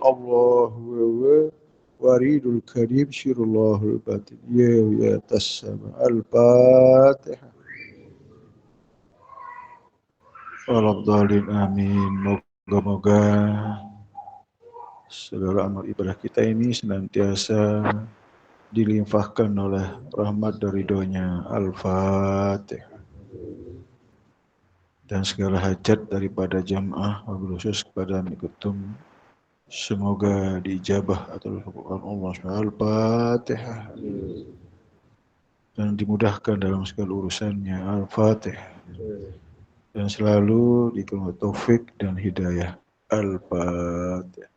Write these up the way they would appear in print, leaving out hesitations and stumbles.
Allahu waridul karim syirrullahul batin ya tassama al-fatihah waladhdallin amin. Moga-moga segala amal ibadah kita ini senantiasa dilimpahkan oleh rahmat dan ridhonya. Al-Fatihah. Dan segala hajat daripada jamaah wabil khusus kepada Mikutum semoga diijabah atas Allah SWT. Al-Fatihah. Dan dimudahkan dalam segala urusannya. Al-Fatihah. Dan selalu dikasih taufik dan hidayah. Al-Fatihah.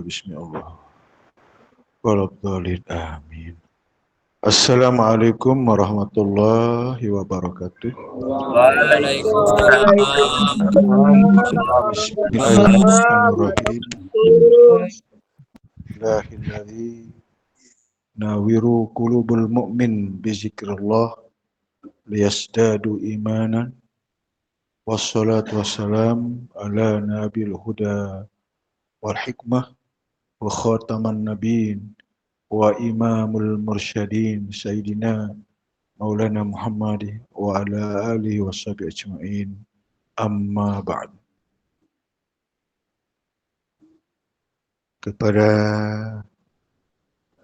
Bismillah. Waladhdallin amin. Assalamualaikum warahmatullahi wabarakatuh. Waalaikumsalam. Bismillahirrahmanirrahim. Alhamdulillahilladzi nawiru qulubul mu'min bizikrillah liyazdadu imanan. Wassalatu wassalam ala nabil huda wal hikmah wa khataman nabiyyin wa imamul mursyadin sayyidina Maulana Muhammad wa ala alihi wa sahbihi ajma'in. Amma ba'd. Kepada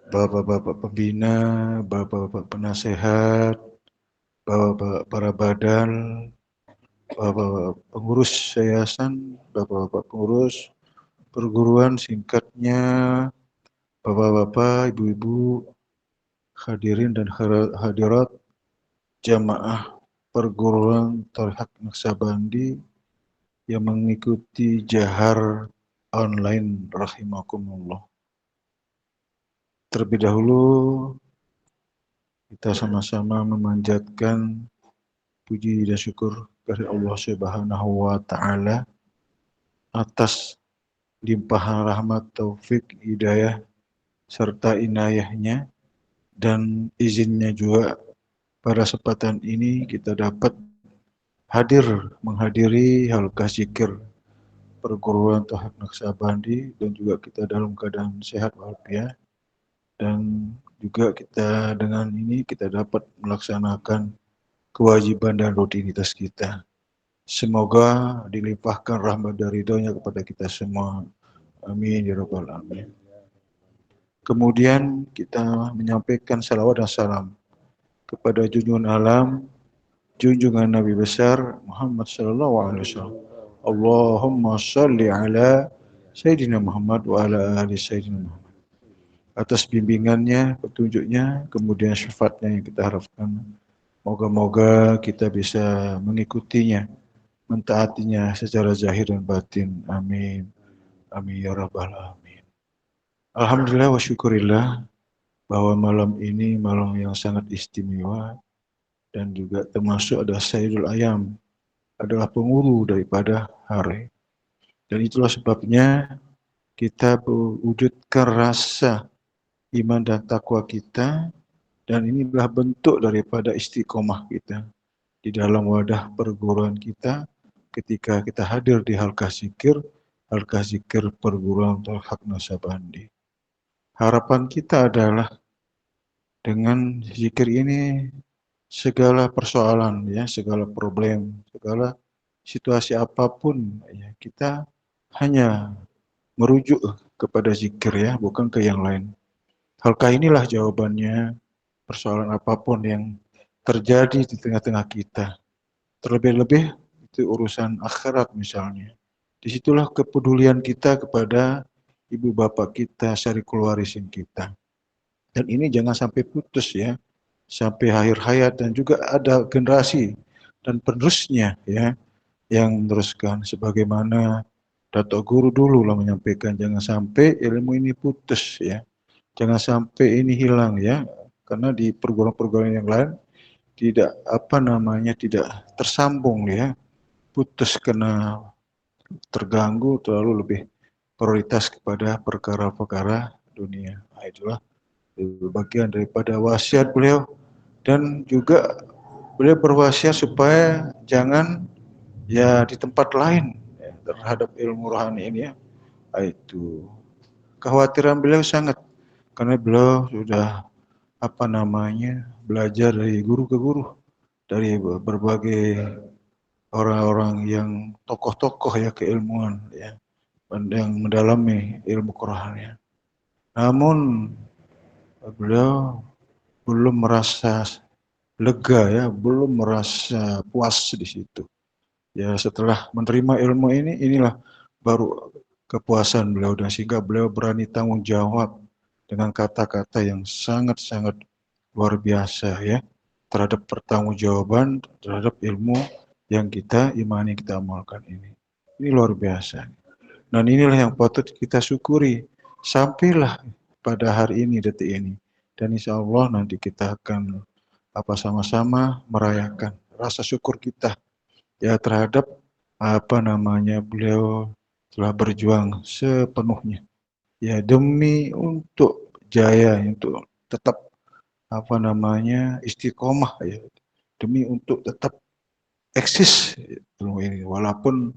bapak-bapak pembina, bapak-bapak penasehat, bapak-bapak para badal, bapak-bapak pengurus yayasan, bapak-bapak pengurus perguruan, singkatnya bapak-bapak, ibu-ibu, hadirin dan hadirat jamaah perguruan Tariqat Naqsabandi yang mengikuti jahar online rahimakumullah. Terlebih dahulu kita sama-sama memanjatkan puji dan syukur kepada Allah Subhanahu wa taala atas limpahan rahmat, taufik, hidayah serta inayahnya dan izinnya juga pada kesempatan ini kita dapat menghadiri halaqah zikir perguruan Tariqat Naqsabandi dan juga kita dalam keadaan sehat walafiat dan juga kita dengan ini kita dapat melaksanakan kewajiban dan rutinitas kita. Semoga dilimpahkan rahmat dan ridhonya kepada kita semua. Amin ya rabbal alamin. Kemudian kita menyampaikan salawat dan salam kepada junjungan alam, junjungan Nabi besar Muhammad sallallahu alaihi wasallam. Allahumma shalli ala Sayyidina Muhammad wa ala ali Sayyidina Muhammad. Atas bimbingannya, petunjuknya, kemudian syafaatnya yang kita harapkan. Moga-moga kita bisa mengikutinya, mentaatinya secara zahir dan batin. Amin. Amin ya rabbal alamin. Alhamdulillah wa syukurillah bahwa malam ini malam yang sangat istimewa dan juga termasuk ada Sayyidul Ayam, adalah penguru daripada hari. Dan itulah sebabnya kita mewujudkan rasa iman dan takwa kita, dan ini adalah bentuk daripada istiqomah kita di dalam wadah perguruan kita ketika kita hadir di halaqah zikir perguruan Tariqat Naqsabandi. Harapan kita adalah dengan zikir ini segala persoalan ya, segala problem, segala situasi apapun ya, kita hanya merujuk kepada zikir ya, bukan ke yang lain. Halaqah inilah jawabannya persoalan apapun yang terjadi di tengah-tengah kita. Terlebih-lebih itu urusan akhirat misalnya. Disitulah kepedulian kita kepada ibu bapak kita, syarikul warisin kita. Dan ini jangan sampai putus ya, sampai akhir hayat, dan juga ada generasi dan penerusnya ya, yang meneruskan sebagaimana Datuk Guru dulu lah menyampaikan, jangan sampai ilmu ini putus ya. Jangan sampai ini hilang ya, karena di perguruan-perguruan yang lain tidak tidak tersambung ya, putus karena terganggu, terlalu lebih prioritas kepada perkara-perkara dunia. Nah, itulah bagian daripada wasiat beliau, dan juga beliau berwasiat supaya jangan ya di tempat lain terhadap ilmu rohani ini ya. Itu kekhawatiran beliau sangat karena beliau sudah belajar dari guru ke guru, dari berbagai orang-orang yang tokoh-tokoh ya keilmuan ya, yang mendalami ilmu kerohanian. Namun beliau belum merasa lega ya, belum merasa puas di situ. Ya setelah menerima ilmu ini, inilah baru kepuasan beliau dan sehingga beliau berani tanggung jawab dengan kata-kata yang sangat-sangat luar biasa ya terhadap pertanggungjawaban terhadap ilmu yang kita imani, kita amalkan ini. Ini luar biasa. Dan inilah yang patut kita syukuri. Sampailah pada hari ini, detik ini. Dan insya Allah nanti kita akan sama-sama merayakan rasa syukur kita ya terhadap beliau telah berjuang sepenuhnya ya demi untuk jaya, untuk tetap istiqomah ya, demi untuk tetap eksis ilmu ini walaupun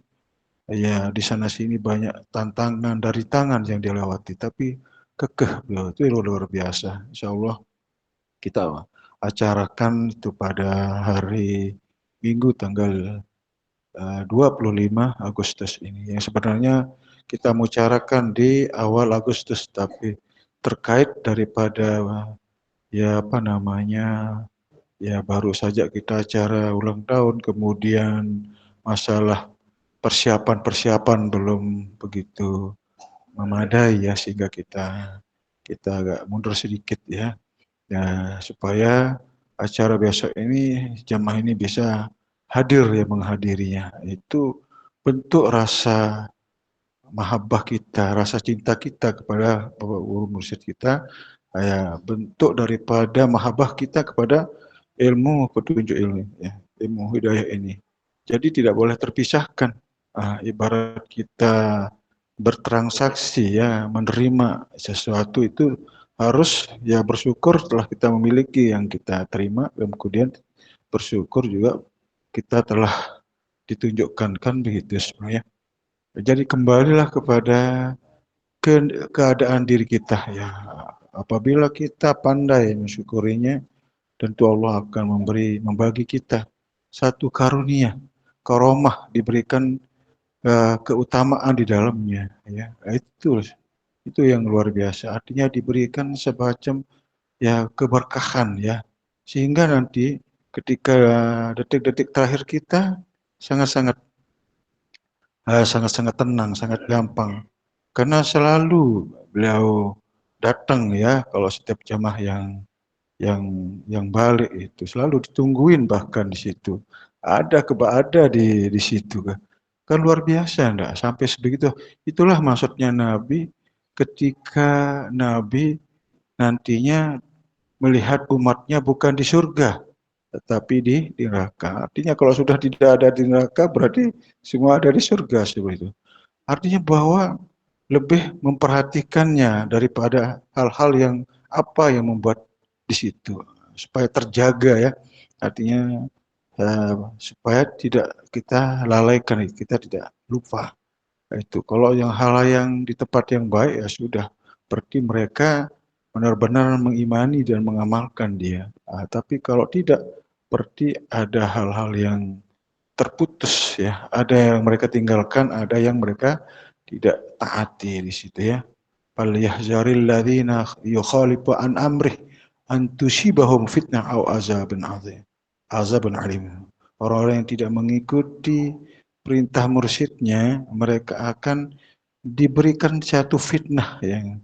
ya di sana sini banyak tantangan dari tangan yang dilewati, tapi kekeh beliau itu luar biasa. Insya Allah kita acarakan itu pada hari Minggu tanggal 25 Agustus ini. Yang sebenarnya kita mucarakan di awal Agustus, tapi terkait daripada ya baru saja kita acara ulang tahun, kemudian masalah persiapan-persiapan belum begitu memadai ya sehingga kita agak mundur sedikit ya. Ya supaya acara besok ini jamaah ini bisa hadir ya menghadirinya. Itu bentuk rasa mahabbah kita, rasa cinta kita kepada Bapak Guru Mursyid kita, ya bentuk daripada mahabbah kita kepada ilmu petunjuk ilmu ya, ilmu hidayah ini. Jadi tidak boleh terpisahkan. Ibarat kita bertransaksi ya, menerima sesuatu itu harus ya bersyukur setelah kita memiliki yang kita terima, dan kemudian bersyukur juga kita telah ditunjukkan kan begitu sebenarnya. Jadi kembalilah kepada keadaan diri kita ya. Apabila kita pandai mensyukurinya, tentu Allah akan membagi kita satu karunia, karomah, diberikan keutamaan di dalamnya ya. Itu yang luar biasa. Artinya diberikan semacam ya keberkahan ya. Sehingga nanti ketika detik-detik terakhir kita sangat-sangat sangat-sangat tenang, sangat gampang. Karena selalu beliau datang ya kalau setiap jamaah yang yang balik itu selalu ditungguin, bahkan di situ ada di situ kan luar biasa enggak sampai sebegitu. Itulah maksudnya Nabi ketika Nabi nantinya melihat umatnya bukan di surga tetapi di neraka. Artinya kalau sudah tidak ada di neraka berarti semua ada di surga seperti itu. Artinya bahwa lebih memperhatikannya daripada hal-hal yang yang membuat di situ supaya terjaga ya. Artinya supaya tidak kita lalaikan, kita tidak lupa. Itu kalau yang hal yang di tempat yang baik ya sudah, berarti mereka benar-benar mengimani dan mengamalkan dia. Tapi kalau tidak, berarti ada hal-hal yang terputus ya, ada yang mereka tinggalkan, ada yang mereka tidak taati di situ ya. Fal yahzaril ladzina yukhalifu an amrih an tusibahum fitnah au azabun adzim. Azabun alim. Orang-orang yang tidak mengikuti perintah mursyidnya, mereka akan diberikan satu fitnah yang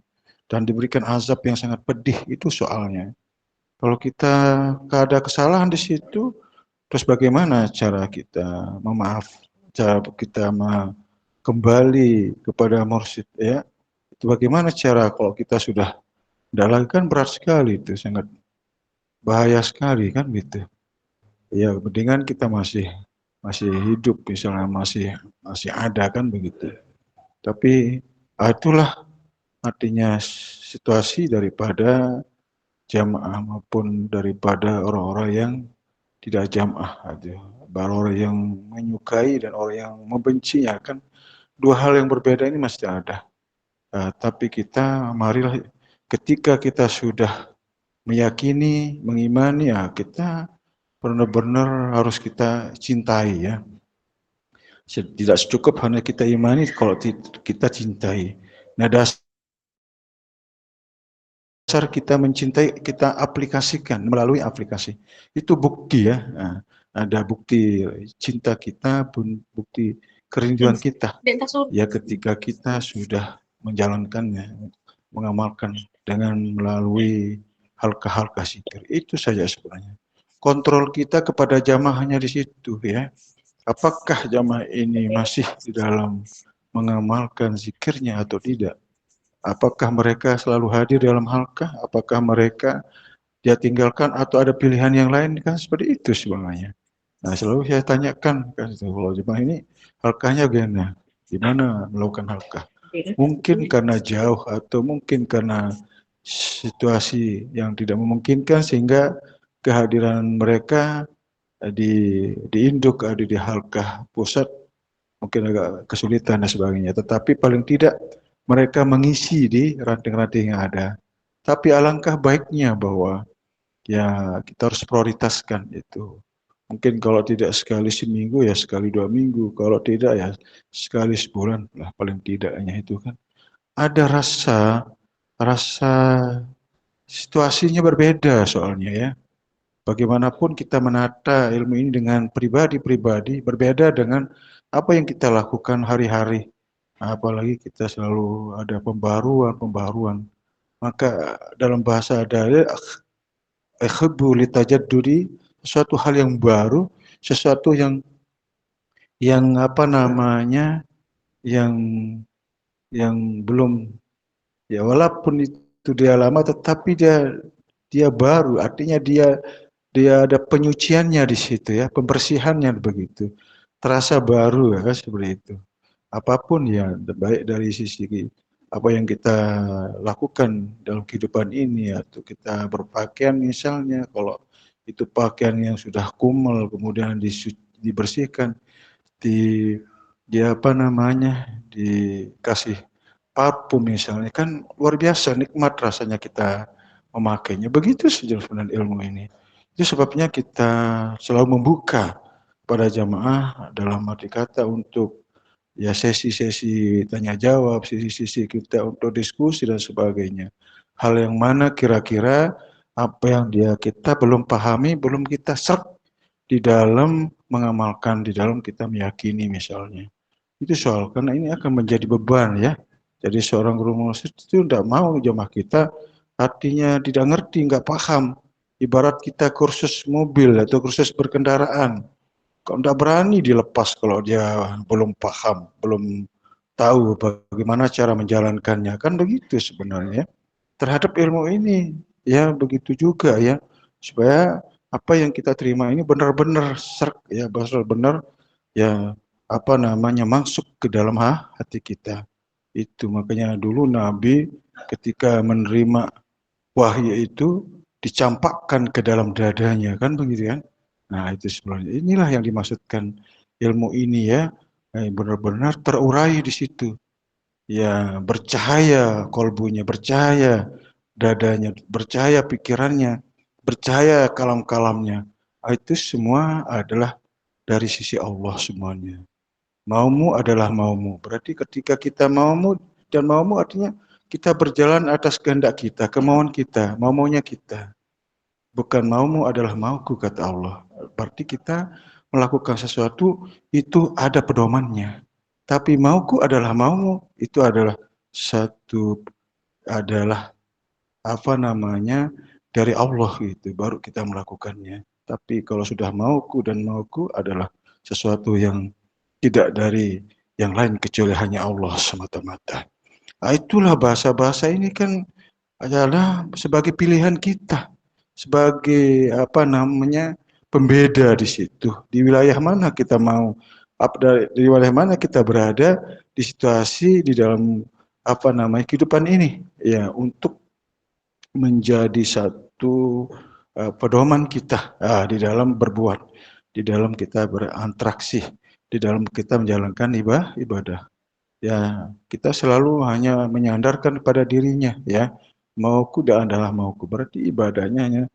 dan diberikan azab yang sangat pedih. Itu soalnya. Kalau kita ada kesalahan di situ, terus bagaimana cara kita cara kita kembali kepada mursyid ya? Itu bagaimana cara kalau kita sudah tidak lagi, kan berat sekali itu, sangat bahaya sekali kan gitu. Ya, mendingan kita masih masih hidup misalnya, masih ada kan begitu. Tapi itulah artinya situasi daripada jamaah maupun daripada orang-orang yang tidak jamaah aja. Orang yang menyukai dan orang yang membenci ya kan, Dua hal yang berbeda ini masih ada. Tapi kita marilah ketika kita sudah meyakini, mengimani, ya kita benar-benar harus kita cintai ya. Tidak cukup hanya kita imani kalau kita cintai. Nah, dasar kita mencintai, kita aplikasikan melalui aplikasi. Itu bukti ya. Nah, ada bukti cinta kita pun bukti kerinduan kita. Ya ketika kita sudah menjalankannya, mengamalkan dengan melalui halka-halka zikir. Itu saja sebenarnya. Kontrol kita kepada jamaah hanya di situ ya. Apakah jamaah ini masih di dalam mengamalkan zikirnya atau tidak? Apakah mereka selalu hadir dalam halkah? Apakah mereka dia tinggalkan atau ada pilihan yang lain? Kan seperti itu sebenarnya. Nah, selalu saya tanyakan kan kalau jemaah ini halkahnya gimana melakukan halkah? Mungkin karena jauh atau mungkin karena situasi yang tidak memungkinkan sehingga kehadiran mereka di induk ada di halkah pusat mungkin agak kesulitan dan sebagainya. Tetapi paling tidak mereka mengisi di ranting-ranting yang ada. Tapi alangkah baiknya bahwa ya kita harus prioritaskan itu. Mungkin kalau tidak sekali seminggu ya sekali 2 minggu. Kalau tidak ya sekali sebulan lah paling tidaknya itu kan. Ada rasa situasinya berbeda soalnya ya. Bagaimanapun kita menata ilmu ini dengan pribadi-pribadi berbeda dengan apa yang kita lakukan hari-hari. Apalagi kita selalu ada pembaruan. Maka dalam bahasa ada ikhbu litajaddudi, sesuatu hal yang baru, sesuatu yang apa namanya, yang belum ya walaupun itu dia lama tetapi dia baru, artinya dia ada penyuciannya di situ ya, pembersihannya begitu. Terasa baru ya kan seperti itu. Apapun ya baik dari sisi apa yang kita lakukan dalam kehidupan ini atau kita berpakaian misalnya kalau itu pakaian yang sudah kumel kemudian dibersihkan di apa namanya dikasih parfum misalnya kan luar biasa nikmat rasanya kita memakainya begitu saja sebenarnya ilmu ini itu sebabnya kita selalu membuka pada jamaah dalam arti kata untuk ya sesi-sesi tanya jawab, sesi-sesi kita untuk diskusi dan sebagainya. Hal yang mana kira-kira apa yang kita belum pahami, belum kita serap di dalam mengamalkan, di dalam kita meyakini misalnya. Itu soal karena ini akan menjadi beban ya. Jadi seorang guru musik itu tidak mau jamaah kita artinya tidak ngerti, nggak paham. Ibarat kita kursus mobil atau kursus berkendaraan. Kok tidak berani dilepas kalau dia belum paham, belum tahu bagaimana cara menjalankannya. Kan begitu sebenarnya. Terhadap ilmu ini, ya begitu juga ya. Supaya apa yang kita terima ini benar-benar ya benar-benar ya apa namanya masuk ke dalam hati kita. Itu makanya dulu Nabi ketika menerima wahyu itu dicampakkan ke dalam dadanya kan begitu kan. Nah itu sebenarnya inilah yang dimaksudkan ilmu ini ya benar-benar terurai di situ ya bercahaya kolbunya bercahaya dadanya bercahaya pikirannya bercahaya kalam-kalamnya. Itu semua adalah dari sisi Allah semuanya. Maumu adalah maumu. Berarti ketika kita maumu dan maumu artinya kita berjalan atas kehendak kita, kemauan kita, maunya kita. Bukan maumu adalah mauku kata Allah. Berarti kita melakukan sesuatu itu ada pedomannya. Tapi mauku adalah maumu itu adalah satu adalah apa namanya dari Allah gitu baru kita melakukannya. Tapi kalau sudah mauku dan mauku adalah sesuatu yang tidak dari yang lain kecuali hanya Allah semata-mata. Nah, itulah bahasa-bahasa ini kan adalah sebagai pilihan kita, sebagai apa namanya pembeda di situ. Di wilayah mana kita mau, di wilayah mana kita berada di situasi di dalam apa namanya kehidupan ini, ya untuk menjadi satu pedoman kita di dalam berbuat, di dalam kita berinteraksi, di dalam kita menjalankan ibadah. Ya, kita selalu hanya menyandarkan pada dirinya, ya. Mauku adalah mauku. Berarti ibadahnya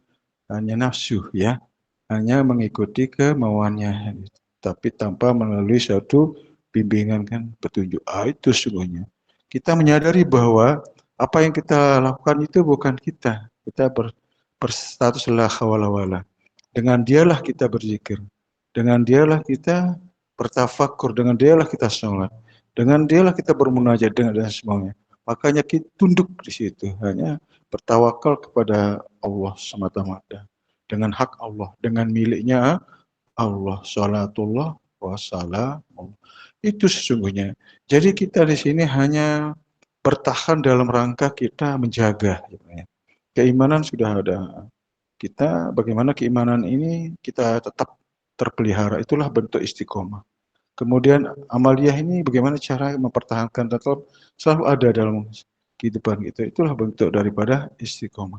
hanya nafsu, ya. Hanya mengikuti kemauannya, tapi tanpa melalui suatu bimbingan kan petunjuk. Itu sungguhnya. Kita menyadari bahwa apa yang kita lakukan itu bukan kita. Kita berstatus la hawla wala. Dengan dialah kita berzikir. Dengan dialah kita bertafakur. Dengan dialah kita sholat. Dengan dialah kita bermunajat dengan dan semuanya. Makanya kita tunduk di situ. Hanya bertawakal kepada Allah semata-mata. Dengan hak Allah. Dengan miliknya Allah. Salatullah wassalam. Itu sesungguhnya. Jadi kita di sini hanya bertahan dalam rangka kita menjaga. Keimanan sudah ada. Kita bagaimana keimanan ini kita tetap terpelihara, itulah bentuk istiqomah. Kemudian amaliyah ini bagaimana cara mempertahankan tetap selalu ada dalam kehidupan kita, itulah bentuk daripada istiqomah.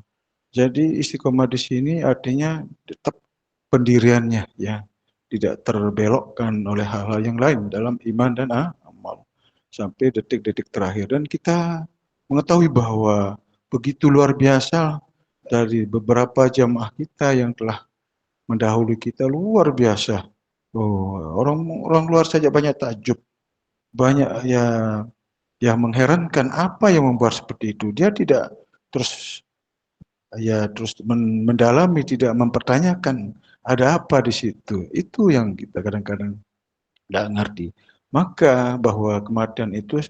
Jadi istiqomah di sini artinya tetap pendiriannya, ya, tidak terbelokkan oleh hal-hal yang lain dalam iman dan amal sampai detik-detik terakhir. Dan kita mengetahui bahwa begitu luar biasa dari beberapa jamaah kita yang telah mendahului kita, luar biasa. Oh, orang luar saja banyak takjub, banyak ya yang mengherankan apa yang membuat seperti itu. Dia tidak terus terus mendalami, tidak mempertanyakan ada apa di situ. Itu yang kita kadang-kadang tidak ngerti. Maka bahwa kematian itu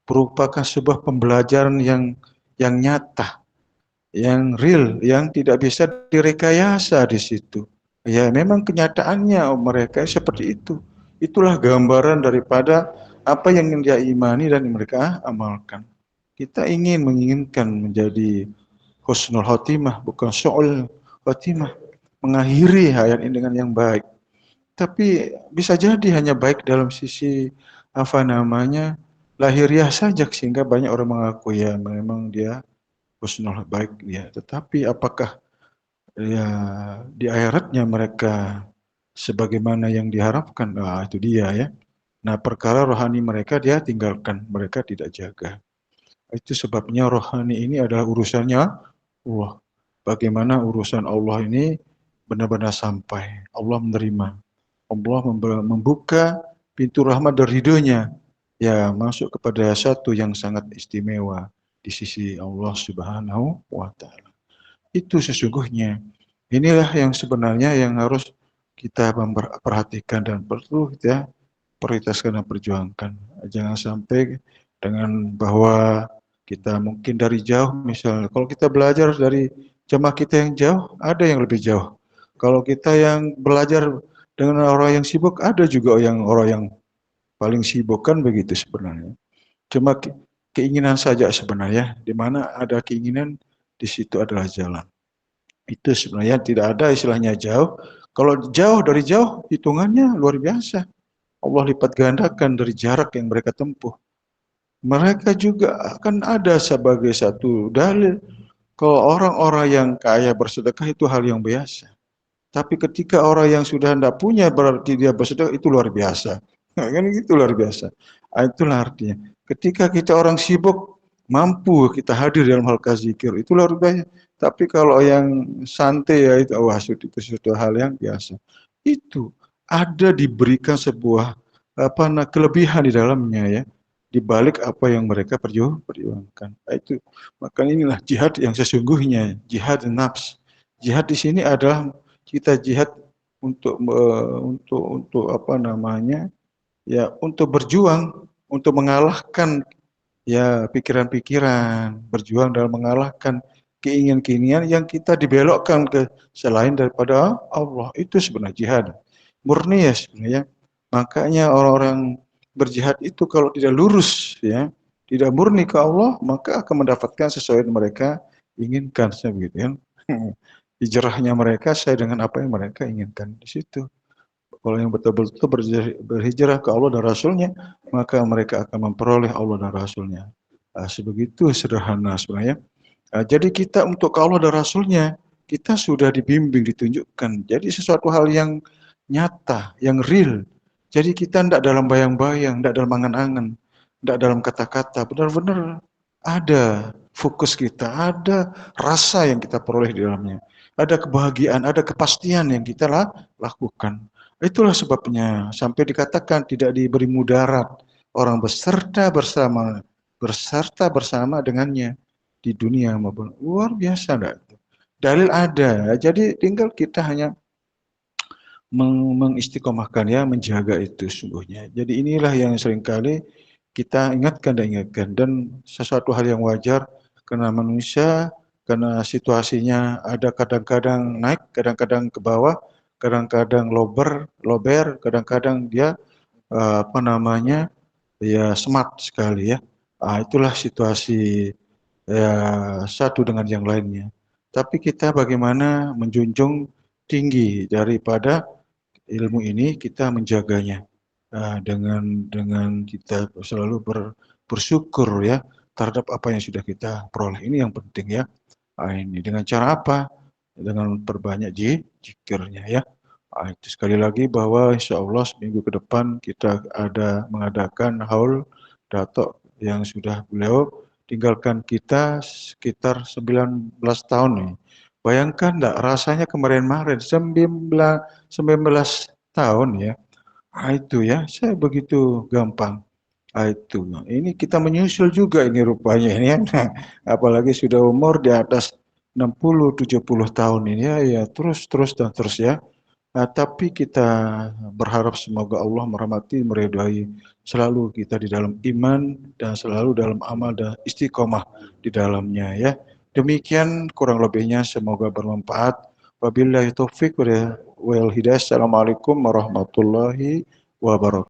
merupakan sebuah pembelajaran yang nyata, yang real, yang tidak bisa direkayasa di situ. Ya, memang kenyataannya mereka seperti itu. Itulah gambaran daripada apa yang dia imani dan mereka amalkan. Kita menginginkan menjadi husnul khotimah, bukan su'ul khotimah. Mengakhiri hayat ini dengan yang baik. Tapi bisa jadi hanya baik dalam sisi apa namanya lahiriah saja sehingga banyak orang mengaku ya memang dia husnul baik ya. Tetapi apakah ya di akhiratnya mereka sebagaimana yang diharapkan? Nah, itu dia ya. Nah, perkara rohani mereka dia tinggalkan, mereka tidak jaga. Itu sebabnya rohani ini adalah urusannya Allah. Bagaimana urusan Allah ini benar-benar sampai. Allah menerima. Allah membuka pintu rahmat dan ridhonya. Ya, masuk kepada satu yang sangat istimewa di sisi Allah Subhanahu wa Ta'ala. Itu sesungguhnya. Inilah yang sebenarnya yang harus kita perhatikan dan perlu kita prioritaskan dan perjuangkan. Jangan sampai dengan bahwa kita mungkin dari jauh misalnya. Kalau kita belajar dari jemaah kita yang jauh, ada yang lebih jauh. Kalau kita yang belajar dengan orang yang sibuk, ada juga orang yang paling sibuk kan begitu sebenarnya. Cuma keinginan saja sebenarnya, di mana ada keinginan, di situ adalah jalan. Itu sebenarnya tidak ada istilahnya jauh. Kalau jauh dari jauh, hitungannya luar biasa. Allah lipat gandakan dari jarak yang mereka tempuh. Mereka juga akan ada sebagai satu dalil kalau orang-orang yang kaya bersedekah itu hal yang biasa. Tapi ketika orang yang sudah tidak punya berarti dia bersedekah itu luar biasa. Kan itu luar biasa. Itulah artinya. Ketika kita orang sibuk mampu kita hadir dalam hal zikir itu luar biasa. Tapi kalau yang santai ya itu wah itu suatu hal yang biasa. Itu ada diberikan sebuah kelebihan di dalamnya ya. Di balik apa yang mereka perjuangkan. Itu maka inilah jihad yang sesungguhnya, jihad nafs. Jihad di sini adalah kita jihad untuk apa namanya ya untuk berjuang untuk mengalahkan ya pikiran-pikiran, berjuang dalam mengalahkan keinginan-keinginan yang kita dibelokkan ke selain daripada Allah. Itu sebenarnya jihad murni ya sebenarnya. Makanya orang-orang berjihad itu kalau tidak lurus ya, tidak murni ke Allah, maka akan mendapatkan sesuai yang mereka inginkan begitu ya. Hijrahnya mereka sesuai dengan apa yang mereka inginkan di situ. Kalau yang betul-betul berhijrah ke Allah dan Rasulnya, maka mereka akan memperoleh Allah dan Rasulnya. Sebegitu sederhana sebenarnya. Jadi kita untuk ke Allah dan Rasulnya, kita sudah dibimbing, ditunjukkan. Jadi sesuatu hal yang nyata, yang real. Jadi kita tidak dalam bayang-bayang, tidak dalam angan-angan. tidak dalam kata-kata, benar-benar ada fokus kita, ada rasa yang kita peroleh di dalamnya, ada kebahagiaan, ada kepastian yang kita lakukan. Itulah sebabnya sampai dikatakan tidak diberi mudarat, orang berserta bersama dengannya di dunia maupun luar biasa, enggak? Dalil ada, jadi tinggal kita hanya mengistiqomahkan ya, menjaga itu sungguhnya. Jadi inilah yang seringkali kita ingatkan dan sesuatu hal yang wajar karena manusia, karena situasinya ada kadang-kadang naik, kadang-kadang ke bawah, kadang-kadang lober, kadang-kadang dia ya smart sekali ya. Itulah situasi ya, satu dengan yang lainnya. Tapi kita bagaimana menjunjung tinggi daripada ilmu ini, kita menjaganya dengan kita selalu bersyukur ya terhadap apa yang sudah kita peroleh. Ini yang penting ya. Ini dengan cara apa? Dengan perbanyak zikirnya ya. Itu sekali lagi bahwa insya Allah seminggu ke depan kita ada mengadakan haul datuk yang sudah beliau tinggalkan kita sekitar 19 tahun nih. Bayangkan enggak rasanya kemarin-kemarin 19 tahun ya. Itu ya, saya begitu gampang. Itu. Ini kita menyusul juga ini rupanya ini ya. Apalagi sudah umur di atas 60 70 tahun ini ya, terus dan terus ya. Tapi kita berharap semoga Allah merahmati, meridai selalu kita di dalam iman dan selalu dalam amal dan istiqomah di dalamnya ya. Demikian kurang lebihnya, semoga bermanfaat. Wabillahi taufik wal hidayah. Assalamualaikum warahmatullahi wabarakatuh.